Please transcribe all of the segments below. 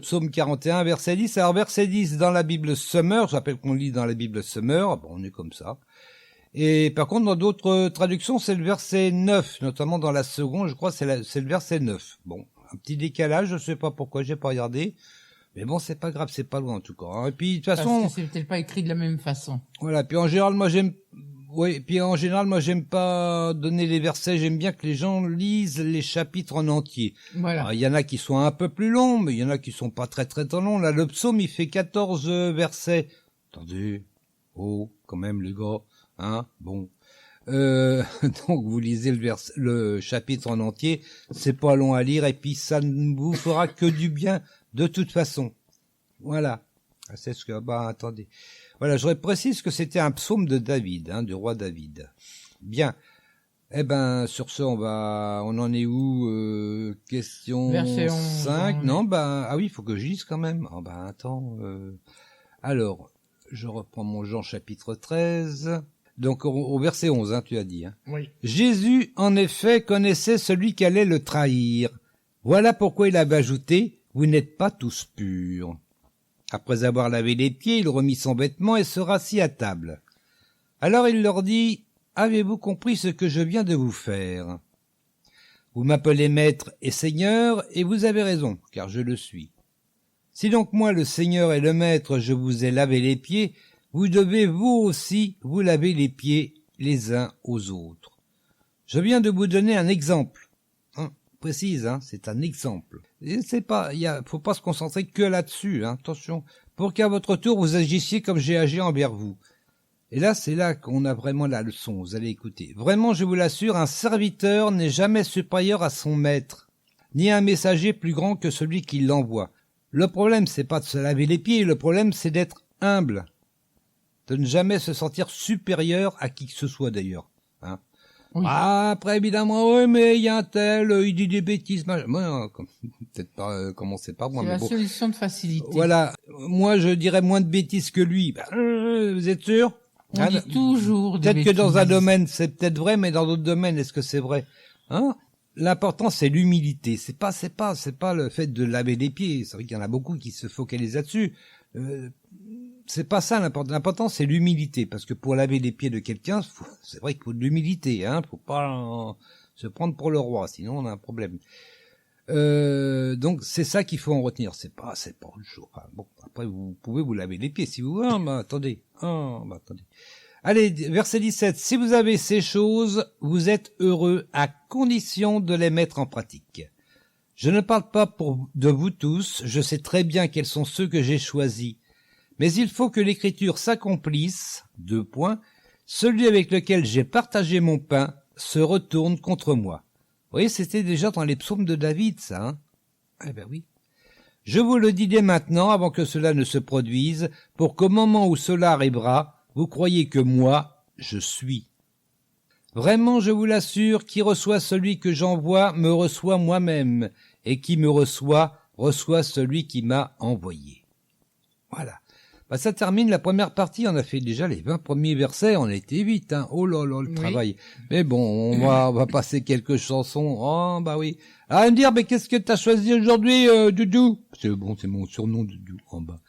Psaume 41, verset 10. Alors, verset 10 dans la Bible Summer, je rappelle qu'on lit dans la Bible Summer, bon, on est comme ça. Et par contre, dans d'autres traductions, c'est le verset 9, notamment dans la seconde, je crois, c'est le verset 9. Bon, un petit décalage, je sais pas pourquoi, j'ai pas regardé. Mais bon, c'est pas grave, c'est pas loin en tout cas. Hein. Et puis, de toute façon... Parce que c'est peut-être pas écrit de la même façon. Voilà, puis en général, moi j'aime pas donner les versets, j'aime bien que les gens lisent les chapitres en entier. Voilà. Il y en a qui sont un peu plus longs, mais il y en a qui sont pas très très longs. Là, le psaume, il fait 14 versets. Attendez, quand même les gars, hein, bon. Donc vous lisez le chapitre en entier, c'est pas long à lire, et puis ça ne vous fera que du bien de toute façon. Voilà. C'est ce que, attendez. Voilà, je précise que c'était un psaume de David, hein, du roi David. Bien. Eh ben, sur ce, on en est où, question Verset 11, 5, non, oui, il faut que je lise quand même. Attends, alors, je reprends mon Jean chapitre 13. Donc, au verset 11, hein, tu as dit, hein. Oui. Jésus, en effet, connaissait celui qui allait le trahir. Voilà pourquoi il avait ajouté, vous n'êtes pas tous purs. Après avoir lavé les pieds, il remit son vêtement et se rassit à table. Alors il leur dit, « Avez-vous compris ce que je viens de vous faire? Vous m'appelez maître et seigneur, et vous avez raison, car je le suis. Si donc moi, le seigneur et le maître, je vous ai lavé les pieds, vous devez vous aussi vous laver les pieds les uns aux autres. Je viens de vous donner un exemple. » Précise, hein, c'est un exemple. Faut pas se concentrer que là-dessus, hein, attention, pour qu'à votre tour vous agissiez comme j'ai agi envers vous. Et là, c'est là qu'on a vraiment la leçon, vous allez écouter. Vraiment, je vous l'assure, un serviteur n'est jamais supérieur à son maître, ni un messager plus grand que celui qui l'envoie. Le problème, c'est pas de se laver les pieds, le problème, c'est d'être humble, de ne jamais se sentir supérieur à qui que ce soit d'ailleurs, hein. Oui. Après, évidemment, oui, mais il y a un tel, il dit des bêtises. Moi, peut-être pas commencer par moi. C'est la solution de facilité. Voilà. Moi, je dirais moins de bêtises que lui. Vous êtes sûr? On dit toujours des bêtises. Peut-être que dans un domaine, c'est peut-être vrai, mais dans d'autres domaines, est-ce que c'est vrai? Hein? L'important, c'est l'humilité. C'est pas le fait de laver les pieds. C'est vrai qu'il y en a beaucoup qui se focalisent là-dessus. C'est pas ça l'important. L'important, c'est l'humilité. Parce que pour laver les pieds de quelqu'un, c'est vrai qu'il faut de l'humilité, hein. Faut pas se prendre pour le roi, sinon on a un problème. Donc, c'est ça qu'il faut en retenir. C'est pas le jour. Enfin, bon, après, vous pouvez vous laver les pieds si vous voulez. Attendez. Attendez. Allez, verset 17. Si vous avez ces choses, vous êtes heureux à condition de les mettre en pratique. Je ne parle pas de vous tous. Je sais très bien quels sont ceux que j'ai choisis. Mais il faut que l'écriture s'accomplisse, : celui avec lequel j'ai partagé mon pain se retourne contre moi. Vous voyez, c'était déjà dans les psaumes de David, ça, hein? Eh ben oui. Je vous le dis dès maintenant, avant que cela ne se produise, pour qu'au moment où cela arrivera, vous croyez que moi, je suis. Vraiment, je vous l'assure, qui reçoit celui que j'envoie me reçoit moi-même, et qui me reçoit celui qui m'a envoyé. Voilà. Ça termine la première partie, on a fait déjà les 20 premiers versets, on a été vite, hein. Oh là là, le travail. Mais bon, on va passer quelques chansons. Oh, oui. Ah, me dire, mais qu'est-ce que t'as choisi aujourd'hui, Doudou? C'est mon surnom, Doudou, en bas.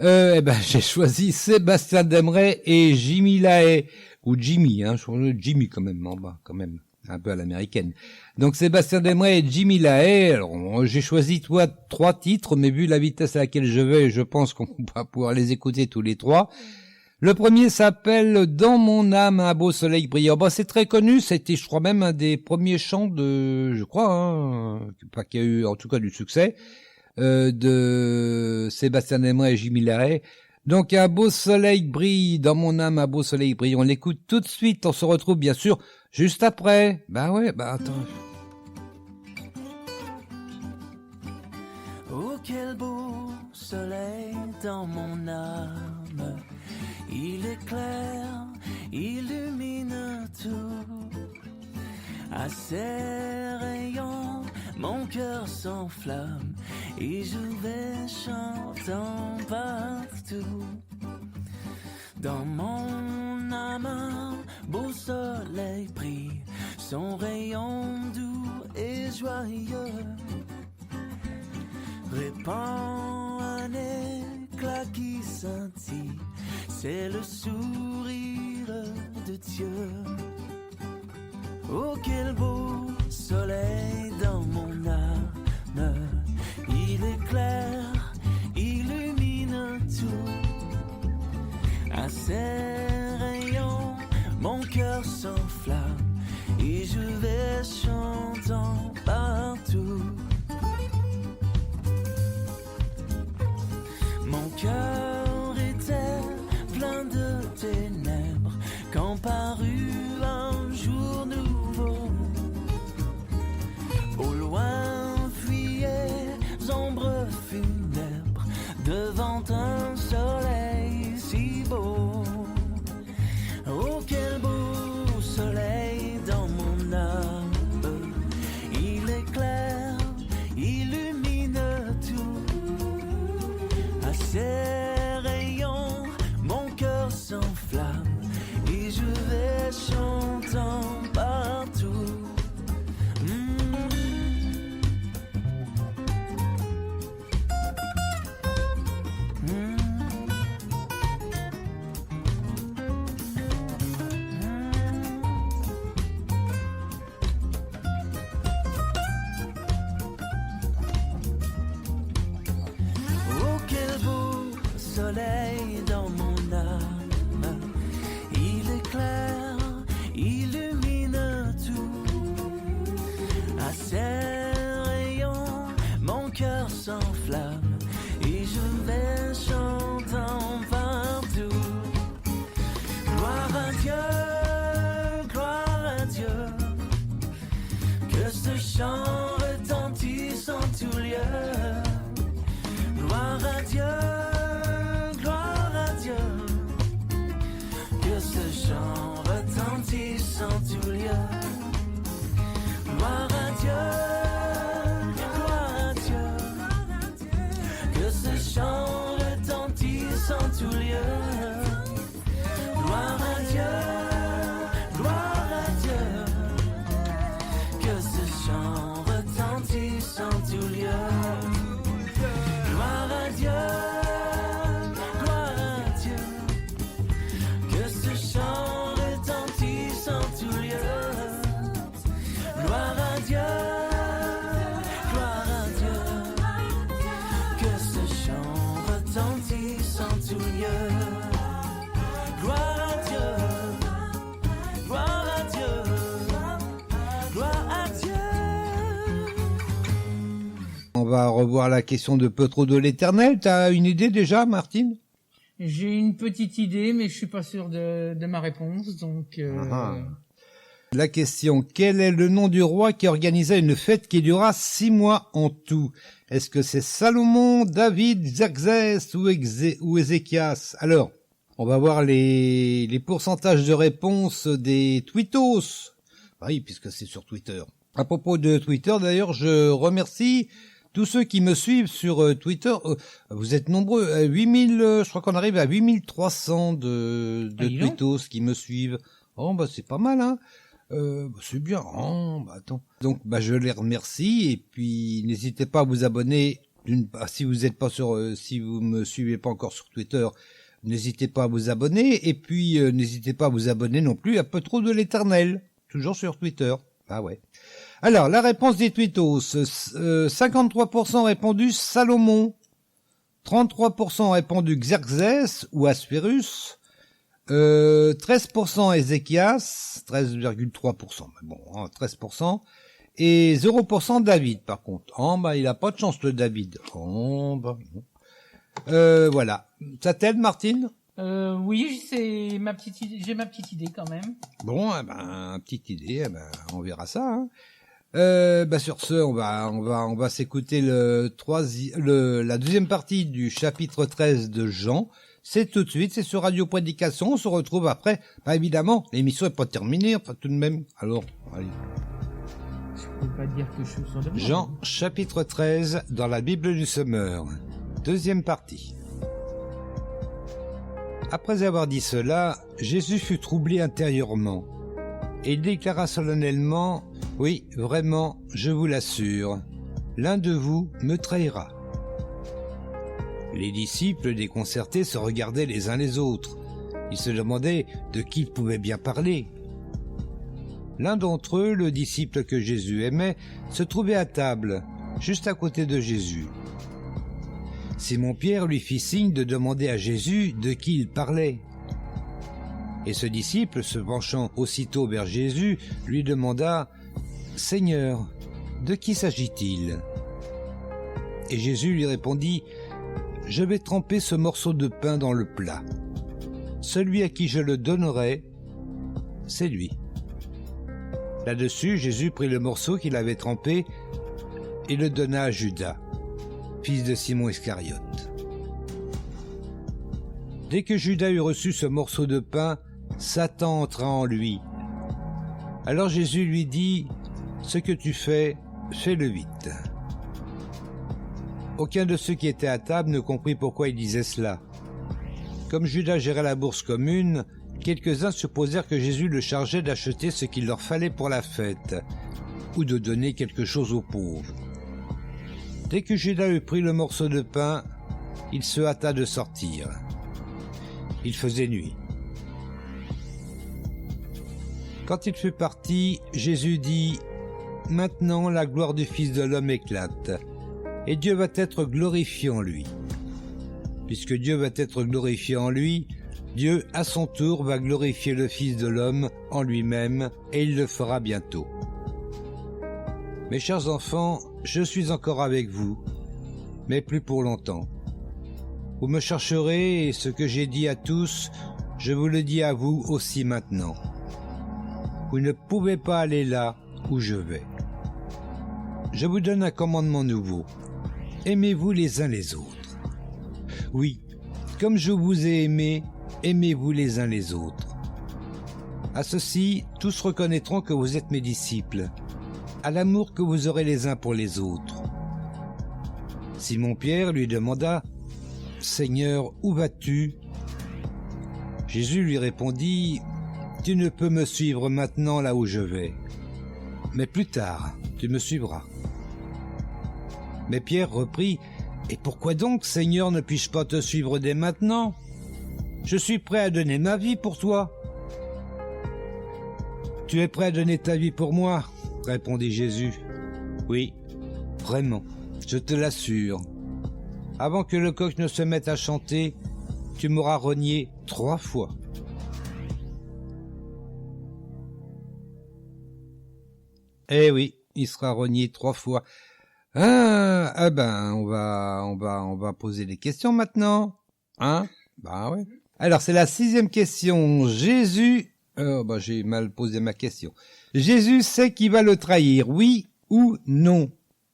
J'ai choisi Sébastien Demeret et Jimmy Lahaye. Ou Jimmy, hein, Jimmy quand même, en bas, quand même. Un peu à l'américaine. Donc Sébastien Demeret et Jimmy Lahaye. Alors j'ai choisi 3 titres, mais vu la vitesse à laquelle je vais, je pense qu'on va pouvoir les écouter tous les 3. Le premier s'appelle Dans mon âme un beau soleil brillant. C'est très connu, c'était je crois même un des premiers chants qui a eu en tout cas du succès, de Sébastien Demeret et Jimmy Lahaye. Donc un beau soleil brille, dans mon âme un beau soleil brille. On l'écoute tout de suite, on se retrouve bien sûr juste après. Attends. Oh quel beau soleil dans mon âme, il éclaire, illumine tout. À ses rayons, mon cœur s'enflamme et je vais chantant partout. Dans mon âme, un beau soleil brille, son rayon doux et joyeux répand un éclat qui scintille, c'est le sourire de Dieu. Oh, quel beau soleil dans mon âme, il éclaire, illumine tout. À ses rayons, mon cœur s'enflamme et je vais chantant partout. Mon cœur était plein de ténèbres quand parut un jour nouveau. Au loin fuyaient ombres funèbres devant un soleil si beau. Oh, quel beau soleil dans mon âme, il éclaire, illumine tout. À ses rayons, mon cœur s'enflamme et je vais chantant partout. Soleil dans mon âme, il éclaire, illumine tout. À ses rayons, mon cœur s'enflamme et je vais chantant partout. Gloire à Dieu, que ce chant retentisse en tout lieu. Gloire à Dieu. Que ce chant retentisse en tout lieu. Gloire à Dieu, que ce chant retentisse en tout lieu. Gloire à Dieu, que ce chant retentisse en tout lieu. Gloire à Dieu. On va revoir la question de peu trop de l'éternel. T'as une idée déjà, Martine? J'ai une petite idée, mais je suis pas sûr de ma réponse, donc... La question, quel est le nom du roi qui organisa une fête qui dura 6 mois en tout? Est-ce que c'est Salomon, David, Xerxès ou Ézéchias? Alors, on va voir les pourcentages de réponse des twittos. Oui, puisque c'est sur Twitter. À propos de Twitter, d'ailleurs, je remercie tous ceux qui me suivent sur Twitter. Vous êtes nombreux, 8000, je crois qu'on arrive à 8300 de twittos qui me suivent. Oh, bah c'est pas mal, hein. C'est bien. Oh, bah attends. Donc, bah je les remercie et puis n'hésitez pas à vous abonner. Si vous êtes pas si vous me suivez pas encore sur Twitter, n'hésitez pas à vous abonner et puis n'hésitez pas à vous abonner non plus à Peu trop de l'éternel, toujours sur Twitter. Ah ouais. Alors, la réponse des twittos, 53% ont répondu Salomon, 33% ont répondu Xerxès ou Assuérus, 13% Ézéchias, 13,3%, mais bon, 13%, et 0% David, par contre. Oh, bah, il a pas de chance, le David. Oh, bah, voilà. Ça t'aide, Martine? Oui, j'ai ma petite idée quand même. Bon, petite idée, on verra ça, hein. Sur ce, on va s'écouter la deuxième partie du chapitre 13 de Jean. C'est tout de suite, c'est sur Radio Prédication. On se retrouve après. Évidemment, l'émission est pas terminée, enfin tout de même. Alors, allez. Je peux pas dire que je suis sur le Jean, chapitre 13, dans la Bible du Semeur. Deuxième partie. Après avoir dit cela, Jésus fut troublé intérieurement. Et il déclara solennellement, « Oui, vraiment, je vous l'assure, l'un de vous me trahira. » Les disciples déconcertés se regardaient les uns les autres. Ils se demandaient de qui il pouvait bien parler. L'un d'entre eux, le disciple que Jésus aimait, se trouvait à table, juste à côté de Jésus. Simon-Pierre lui fit signe de demander à Jésus de qui il parlait. Et ce disciple, se penchant aussitôt vers Jésus, lui demanda « Seigneur, de qui s'agit-il » Et Jésus lui répondit « Je vais tremper ce morceau de pain dans le plat. Celui à qui je le donnerai, c'est lui. » Là-dessus, Jésus prit le morceau qu'il avait trempé et le donna à Judas, fils de Simon Iscariote. Dès que Judas eut reçu ce morceau de pain, Satan entra en lui. Alors Jésus lui dit « Ce que tu fais, fais-le vite. » Aucun de ceux qui étaient à table ne comprit pourquoi il disait cela. Comme Judas gérait la bourse commune, quelques-uns supposèrent que Jésus le chargeait d'acheter ce qu'il leur fallait pour la fête, ou de donner quelque chose aux pauvres. Dès que Judas eut pris le morceau de pain, il se hâta de sortir. Il faisait nuit. Quand il fut parti, Jésus dit « Maintenant la gloire du Fils de l'homme éclate, et Dieu va être glorifié en lui. Puisque Dieu va être glorifié en lui, Dieu, à son tour, va glorifier le Fils de l'homme en lui-même, et il le fera bientôt. Mes chers enfants, je suis encore avec vous, mais plus pour longtemps. Vous me chercherez, et ce que j'ai dit à tous, je vous le dis à vous aussi maintenant. Vous ne pouvez pas aller là où je vais. Je vous donne un commandement nouveau. Aimez-vous les uns les autres. Oui, comme je vous ai aimé, aimez-vous les uns les autres. À ceci, tous reconnaîtront que vous êtes mes disciples, à l'amour que vous aurez les uns pour les autres. Simon-Pierre lui demanda « Seigneur, où vas-tu » Jésus lui répondit « Tu ne peux me suivre maintenant là où je vais, mais plus tard, tu me suivras. » Mais Pierre reprit « Et pourquoi donc, Seigneur, ne puis-je pas te suivre dès maintenant ? Je suis prêt à donner ma vie pour toi. » « Tu es prêt à donner ta vie pour moi ?» répondit Jésus. « Oui, vraiment, je te l'assure. Avant que le coq ne se mette à chanter, tu m'auras renié 3 fois. » Eh oui, il sera renié 3 fois. On va poser des questions maintenant. Hein? Bah ouais. Alors, c'est la 6e question. Jésus... j'ai mal posé ma question. Jésus sait qui va le trahir, oui ou non?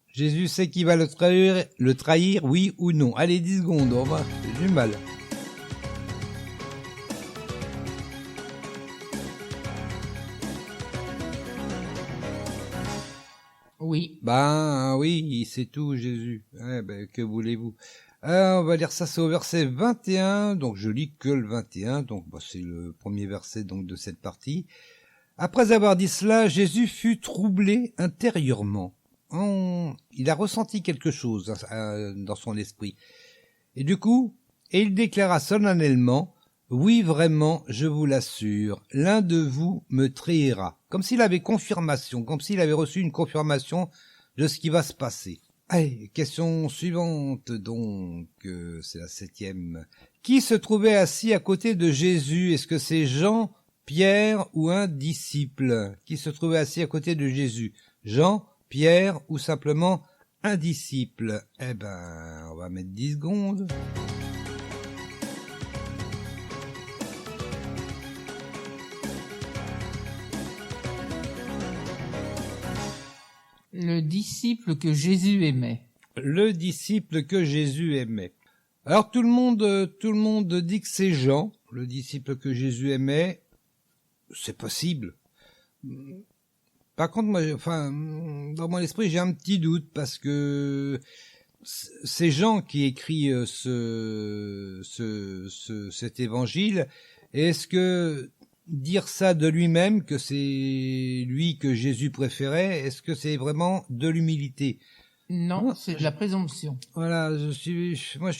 Jésus sait qui va le trahir, oui ou non? Allez, 10 secondes, j'ai du mal. Oui. Oui, c'est tout, Jésus. Que voulez-vous? On va lire ça, c'est au verset 21, donc je lis que le 21, donc c'est le premier verset donc de cette partie. Après avoir dit cela, Jésus fut troublé intérieurement. Il a ressenti quelque chose dans son esprit. Et du coup, il déclara solennellement, « Oui, vraiment, je vous l'assure, l'un de vous me trahira. » Comme s'il avait confirmation, comme s'il avait reçu une confirmation de ce qui va se passer. Allez, question suivante, donc, c'est la 7e. Qui se trouvait assis à côté de Jésus? Est-ce que c'est Jean, Pierre ou un disciple? Qui se trouvait assis à côté de Jésus? Jean, Pierre ou simplement un disciple? On va mettre 10 secondes. Le disciple que Jésus aimait. Le disciple que Jésus aimait. Alors tout le monde dit que c'est Jean, le disciple que Jésus aimait. C'est possible. Par contre, moi, dans mon esprit, j'ai un petit doute parce que c'est Jean qui écrit cet évangile. Est-ce que dire ça de lui-même, que c'est lui que Jésus préférait, est-ce que c'est vraiment de l'humilité? Non, c'est de la présomption. Voilà, moi je